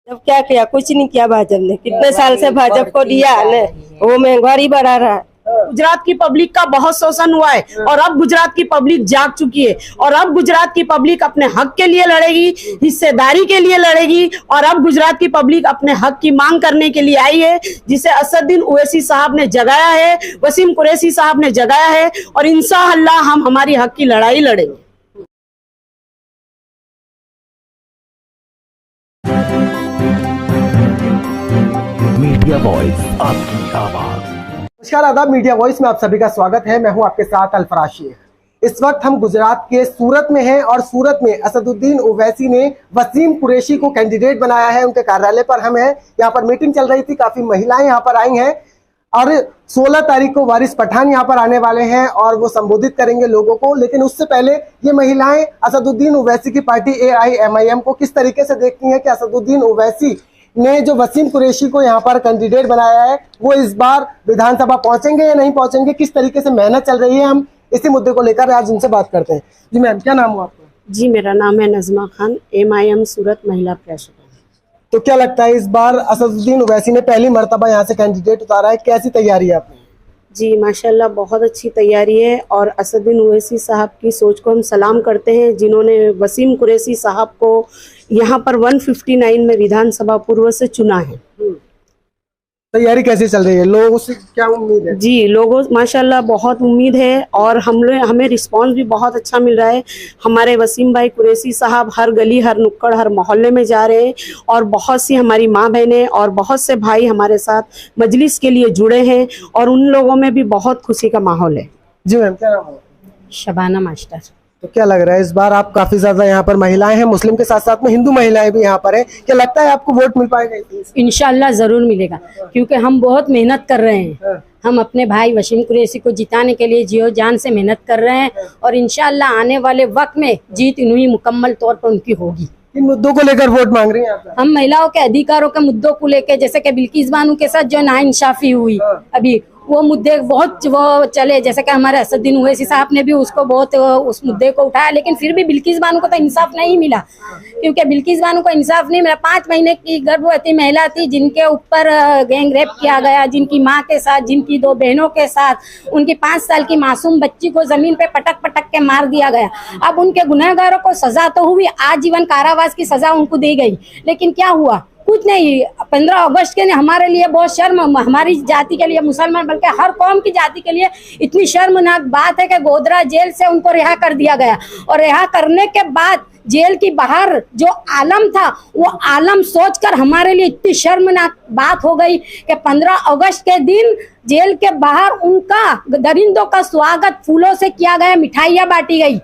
जब क्या किया, कुछ नहीं किया भाजपा ने। कितने साल से भाजपा को दिया ने, वो महंगाई बढ़ा रहा है। गुजरात की पब्लिक का बहुत शोषण हुआ है और अब गुजरात की पब्लिक जाग चुकी है और अब गुजरात की पब्लिक अपने हक के लिए लड़ेगी, हिस्सेदारी के लिए लड़ेगी और अब गुजरात की पब्लिक अपने हक की मांग करने के लिए आई है, जिसे असदुद्दीन ओवैसी साहब ने जगाया है, वसीम कुरैशी साहब ने जगाया है और इंशाअल्लाह हम हमारी हक की लड़ाई लड़ेंगे। मीडिया वॉइस, आपकी आवाज। नमस्कार, आदाब। मीडिया वॉइस में आप सभी का स्वागत है। मैं हूं आपके साथ अल्फराशी। इस वक्त हम गुजरात के सूरत में हैं और सूरत में असदुद्दीन ओवैसी ने वसीम कुरैशी को कैंडिडेट बनाया है। उनके कार्यालय पर हम हैं। यहाँ पर मीटिंग चल रही थी, काफी महिलाएं यहाँ पर आई हैं और 16 तारीख को वारिस पठान यहाँ पर आने वाले हैं और वो संबोधित करेंगे लोगों को। लेकिन उससे पहले ये महिलाएं असदुद्दीन ओवैसी की पार्टी AIMIM को किस तरीके से देखती हैं कि असदुद्दीन ओवैसी ने जो वसीम कुरैशी को यहाँ पर कैंडिडेट बनाया है वो इस बार विधानसभा पहुंचेंगे या नहीं पहुंचेंगे, किस तरीके से मेहनत चल रही है, हम इसी मुद्दे को लेकर आज उनसे बात करते हैं। जी मैम, क्या नाम हुआ आपका? जी, मेरा नाम है नजमा खान, MIM सूरत महिला प्रेसिडेंट। तो क्या लगता है इस बार असदुद्दीन ओवैसी ने पहली मर्तबा यहाँ से कैंडिडेट उतारा है, कैसी तैयारी है आपने? जी माशाल्लाह, बहुत अच्छी तैयारी है और असदुद्दीन ओवैसी साहब की सोच को हम सलाम करते हैं, जिन्होंने वसीम कुरैशी साहब को यहाँ पर 159 में विधानसभा पूर्व से चुना है। तैयारी कैसी चल रही है, लोगों से क्या उम्मीद है? जी, लोगों माशाल्लाह बहुत उम्मीद है और हमें रिस्पांस भी बहुत अच्छा मिल रहा है। हमारे वसीम भाई कुरैशी साहब हर गली, हर नुक्कड़, हर मोहल्ले में जा रहे हैं और बहुत सी हमारी माँ बहनें और बहुत से भाई हमारे साथ मजलिस के लिए जुड़े हैं और उन लोगों में भी बहुत खुशी का माहौल है। जी मैम, क्या नाम है? शबाना मास्टर। तो क्या लग रहा है इस बार आप काफी ज्यादा यहाँ पर महिलाएं हैं, मुस्लिम के साथ साथ में हिंदू महिलाएं भी यहाँ पर हैं, क्या लगता है आपको वोट मिल पाएगा? इंशाल्लाह जरूर मिलेगा, क्योंकि हम बहुत मेहनत कर रहे हैं। हम अपने भाई वसीम कुरैशी को जिताने के लिए जियो जान से मेहनत कर रहे हैं और इंशाल्लाह आने वाले वक्त में जीत इन्हीं मुकम्मल तौर पर उनकी होगी। इन मुद्दों को लेकर वोट मांग रही हैं आप? हम महिलाओं के अधिकारों के मुद्दों को लेकर, जैसे कि बिल्किस बानो के साथ जो नाइंसाफी हुई अभी, वो मुद्दे बहुत वो चले, जैसे कि हमारे असदुद्दीन ओवैसी साहब ने भी उसको बहुत उस मुद्दे को उठाया, लेकिन फिर भी बिल्किस बानो को तो इंसाफ नहीं मिला, क्योंकि बिल्किस बानो को इंसाफ नहीं मिला। 5 महीने की गर्भवती महिला थी जिनके ऊपर गैंग रेप किया गया, जिनकी माँ के साथ, जिनकी 2 बहनों के साथ, उनकी 5 साल की मासूम बच्ची को जमीन पे पटक पटक के मार दिया गया। अब उनके गुनहगारों को सजा तो हुई, आजीवन कारावास की सजा उनको दी गई, लेकिन क्या हुआ? कुछ नहीं। 15 अगस्त के लिए हमारे लिए बहुत शर्म, हमारी जाति के लिए, मुसलमान बल्कि हर कौम की जाति के लिए इतनी शर्मनाक बात है कि गोधरा जेल से उनको रिहा कर दिया गया और रिहा करने के बाद जेल की बाहर जो आलम था वो आलम सोचकर हमारे लिए इतनी शर्मनाक बात हो गई कि 15 अगस्त के दिन जेल के बाहर उनका दरिंदों का स्वागत फूलों से किया गया, मिठाइयाँ बांटी गई।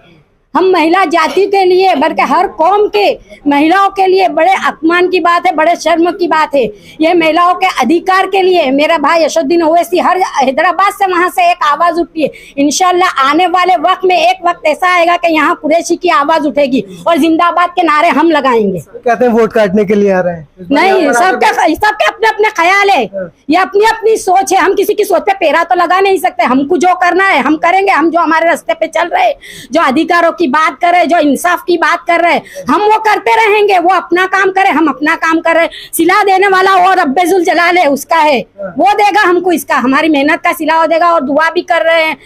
हम महिला जाति के लिए बल्कि हर कौम के महिलाओं के लिए बड़े अपमान की बात है, बड़े शर्म की बात है। ये महिलाओं के अधिकार के लिए मेरा भाई असदुद्दीन ओवैसी हर हैदराबाद से वहां से एक आवाज उठी है। इंशाल्लाह आने वाले वक्त में एक वक्त ऐसा आएगा कि यहाँ कुरैशी की आवाज उठेगी और जिंदाबाद के नारे हम लगाएंगे। कहते हैं वोट काटने के लिए आ रहे हैं? नहीं, सबके अपने अपने ख्याल है, ये अपनी अपनी सोच है। हम किसी की सोच पे पैरा तो लगा नहीं सकते। हमको जो करना है हम करेंगे। हम जो हमारे रास्ते पे चल रहे, जो अधिकारों की बात कर रहे, जो इंसाफ की बात कर रहे, हम वो करते रहेंगे। वो अपना काम करे, हम अपना काम कर रहे। सिला देने वाला और रब्बेजुल जलाल है, उसका है, वो देगा हमको इसका, हमारी मेहनत का सिला वो देगा। और दुआ भी कर रहे हैं,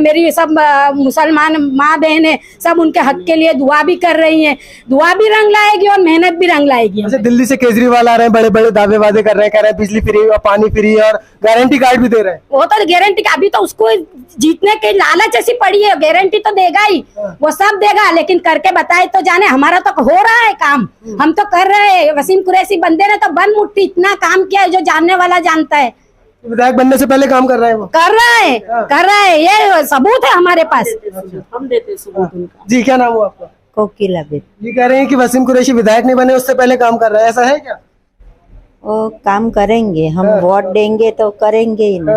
मेरी सब मुसलमान माँ बहन है, सब उनके हक के लिए दुआ भी कर रही है। दुआ भी रंग लाएगी और मेहनत भी रंग लाएगी। अच्छा, दिल्ली से केजरीवाल आ रहे हैं, बड़े बड़े दावे वादे कर रहे हैं, कह रहे हैं बिजली फ्री और पानी फ्री और गारंटी कार्ड भी दे रहे हैं। वो तो गारंटी, अभी तो उसको जीतने की लालच ऐसी पड़ी है, गारंटी तो देगा ही, वो सब देगा, लेकिन करके बताए तो जाने। हमारा तो हो रहा है काम, हम तो कर रहे हैं। वसीम कुरैशी बंदे ने तो बन मुट्ठी इतना काम किया है, जो जानने वाला जानता है। विधायक बनने से पहले काम कर रहे हैं वो? कर रहा है, ये सबूत है हमारे पास। हम देते सबूत उनका। जी, क्या नाम हुआ आपका? कोकिला बेट। ये कह रहे हैं कि वसीम कुरैशी विधायक नहीं बने उससे पहले काम कर रहे हैं, ऐसा है क्या? वो काम करेंगे, हम वोट देंगे तो करेंगे ही ना।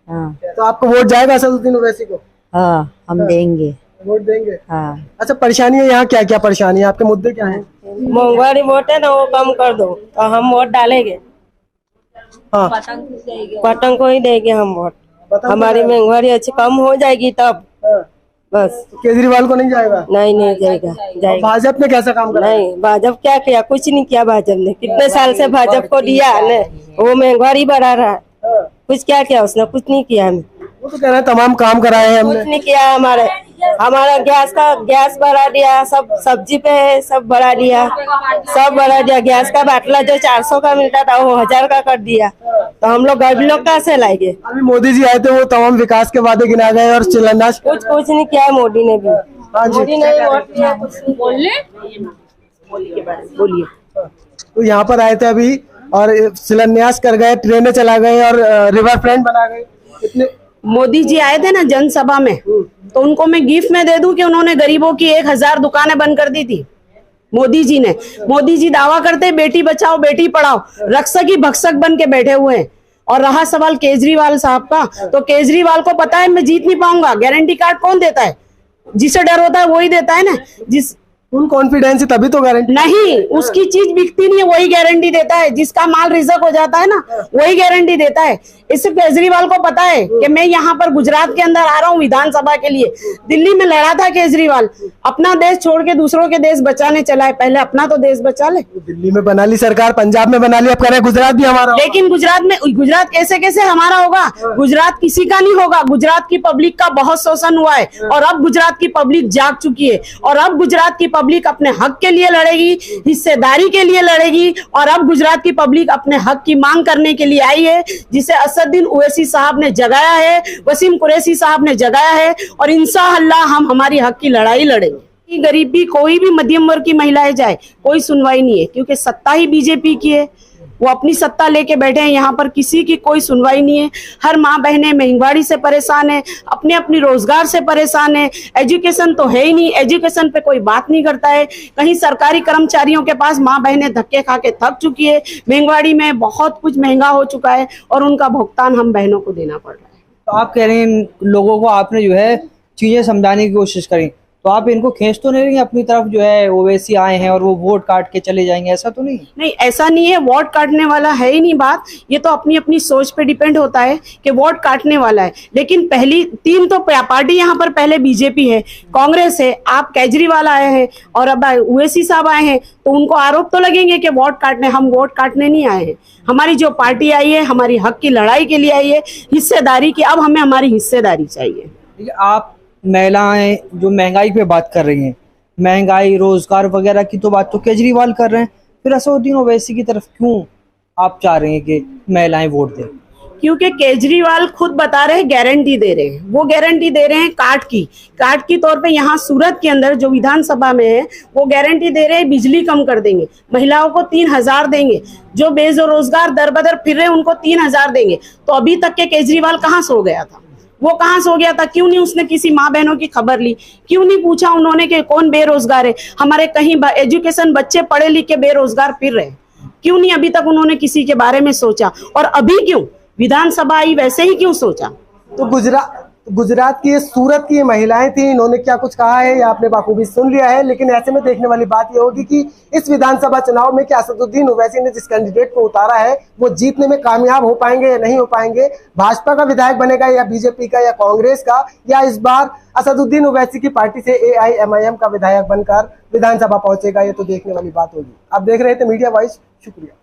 हाँ, तो आपको वोट जाएगा असदुद्दीन ओवैसी को? हाँ, हम देंगे, वोट देंगे। हाँ। अच्छा, परेशानी है यहाँ, क्या क्या परेशानी है, आपके मुद्दे क्या है? महंगाई वोट है ना, वो कम कर दो तो हम वोट डालेंगे। हाँ, पतंग को ही देंगे हम वोट। हमारी महंगाई अच्छी कम हो जाएगी तब। बस। केजरीवाल को नहीं जाएगा? नहीं जाएगा। भाजपा ने कैसा काम करा? नहीं, भाजपा क्या किया? कुछ नहीं किया भाजपा ने। कितने साल से भाजपा को दिया है, वो महंगाई बढ़ा रहा है। कुछ क्या किया उसने? कुछ नहीं किया हमें। वो तो कह रहे हैं तमाम काम कराए हैं हमने। कुछ नहीं किया। हमारा गैस बढ़ा दिया, सब सब्जी पे सब बढ़ा दिया, सब बढ़ा दिया। गैस का बाटला जो 400 का मिलता था वो 1000 का कर दिया। तो हम लोग गरीब लोग कहाँ से लाएंगे? अभी मोदी जी आए थे, वो तमाम विकास के वादे गिनाए गए और शिलान्यास कुछ नहीं किया है मोदी ने भी। हाँ जी। मोदी ने वोट दिया, कुछ नहीं बोलिए। तो यहाँ पर आए थे अभी और शिलान्यास कर गए, ट्रेनें चला गए और रिवर फ्रंट बना गए। इतने मोदी जी आए थे ना जनसभा में, तो उनको मैं गिफ्ट में दे दूं कि उन्होंने गरीबों की 1000 दुकानें बंद कर दी थी मोदी जी ने। मोदी जी दावा करते बेटी बचाओ बेटी पढ़ाओ, रक्षक ही भक्षक बन के बैठे हुए हैं। और रहा सवाल केजरीवाल साहब का, तो केजरीवाल को पता है मैं जीत नहीं पाऊंगा। गारंटी कार्ड कौन देता है? जिसे डर होता है वही देता है ना। जिस फुल कॉन्फिडेंस है तभी तो गारंटी। नहीं, उसकी चीज बिकती नहीं है, वही गारंटी देता है। जिसका माल रिजर्व हो जाता है ना, वही गारंटी देता है। इससे केजरीवाल को पता है कि मैं यहाँ पर गुजरात के अंदर आ रहा हूँ विधानसभा के लिए। दिल्ली में लड़ा था केजरीवाल, अपना देश छोड़ के दूसरों के देश बचाने चला है। पहले अपना तो देश बचा ले। दिल्ली में बना ली सरकार, पंजाब में बना ली, अब कह रहे हैं गुजरात भी हमारा। लेकिन गुजरात कैसे हमारा होगा? गुजरात किसी का नहीं होगा। गुजरात की पब्लिक का बहुत शोषण हुआ है और अब गुजरात की पब्लिक जाग चुकी है। और अब गुजरात की पब्लिक अपने हक के लिए लड़ेगी, हिस्सेदारी के लिए लड़ेगी। और अब गुजरात की पब्लिक अपने हक की मांग करने के लिए आई है, जिसे असदुद्दीन ओवैसी साहब ने जगाया है, वसीम कुरैशी साहब ने जगाया है। और इंशाअल्लाह हम हमारी हक की लड़ाई लड़ेंगे। गरीबी कोई भी मध्यम वर्ग की महिलाएं जाए, कोई सुनवाई नहीं है, क्योंकि सत्ता ही बीजेपी की है। वो अपनी सत्ता लेके बैठे हैं, यहाँ पर किसी की कोई सुनवाई नहीं है। हर माँ बहनें महंगाई से परेशान है, अपने अपनी रोजगार से परेशान है। एजुकेशन तो है ही नहीं, एजुकेशन पे कोई बात नहीं करता है। कहीं सरकारी कर्मचारियों के पास माँ बहनें धक्के खा के थक चुकी है। महंगाई में बहुत कुछ महंगा हो चुका है और उनका भुगतान हम बहनों को देना पड़ रहा है। तो आप कह रहे हैं लोगों को आपने जो है चीजें समझाने की कोशिश करी, तो आप इनको खींच तो नहीं रही अपनी तरफ? जो है ओवैसी आए हैं और वो वोट काट के चले जाएंगे, ऐसा तो नहीं? नहीं, ऐसा नहीं है। वोट काटने वाला है ही नहीं बात। ये तो अपनी अपनी सोच पे डिपेंड होता है कि वोट काटने वाला है। लेकिन पहली 3 तो पार्टी यहाँ पर पहले बीजेपी है, कांग्रेस है, आप केजरीवाल आए हैं और अब ओवैसी साहब आए हैं, तो उनको आरोप तो लगेंगे कि वोट काटने। हम वोट काटने नहीं आए हैं। हमारी जो पार्टी आई है हमारी हक की लड़ाई के लिए आई है, हिस्सेदारी की। अब हमें हमारी हिस्सेदारी चाहिए। आप महिलाएं जो महंगाई पे बात कर रही हैं, महंगाई रोजगार वगैरह की तो बात तो केजरीवाल कर रहे हैं, फिर असदुद्दीन ओवैसी की तरफ क्यों आप चाह रहे हैं कि महिलाएं वोट दें? क्योंकि केजरीवाल खुद बता रहे हैं, गारंटी दे रहे हैं। वो गारंटी दे रहे हैं काट की तौर पे। यहाँ सूरत के अंदर जो विधानसभा में है वो गारंटी दे रहे हैं बिजली कम कर देंगे, महिलाओं को 3000 देंगे, जो बेरोजगार दर बदर फिर रहे उनको 3000 देंगे। तो अभी तक के केजरीवाल कहाँ सो गया था? वो कहाँ सो गया था? क्यों नहीं उसने किसी माँ बहनों की खबर ली? क्यों नहीं पूछा उन्होंने कि कौन बेरोजगार है? हमारे कहीं एजुकेशन बच्चे पढ़े लिखे बेरोजगार फिर रहे, क्यों नहीं अभी तक उन्होंने किसी के बारे में सोचा? और अभी क्यों विधानसभा आई वैसे ही क्यों सोचा? तो गुजरात की सूरत की महिलाएं थी, इन्होंने क्या कुछ कहा है ये आपने बाखूबी सुन लिया है। लेकिन ऐसे में देखने वाली बात ये होगी कि इस विधानसभा चुनाव में क्या असदुद्दीन ओवैसी ने जिस कैंडिडेट को उतारा है वो जीतने में कामयाब हो पाएंगे या नहीं हो पाएंगे? भाजपा का विधायक बनेगा या बीजेपी का या कांग्रेस का, या इस बार असदुद्दीन ओवैसी की पार्टी से AIMIM का विधायक बनकर विधानसभा पहुंचेगा? ये तो देखने वाली बात होगी। आप देख रहे थे मीडिया वॉइस, शुक्रिया।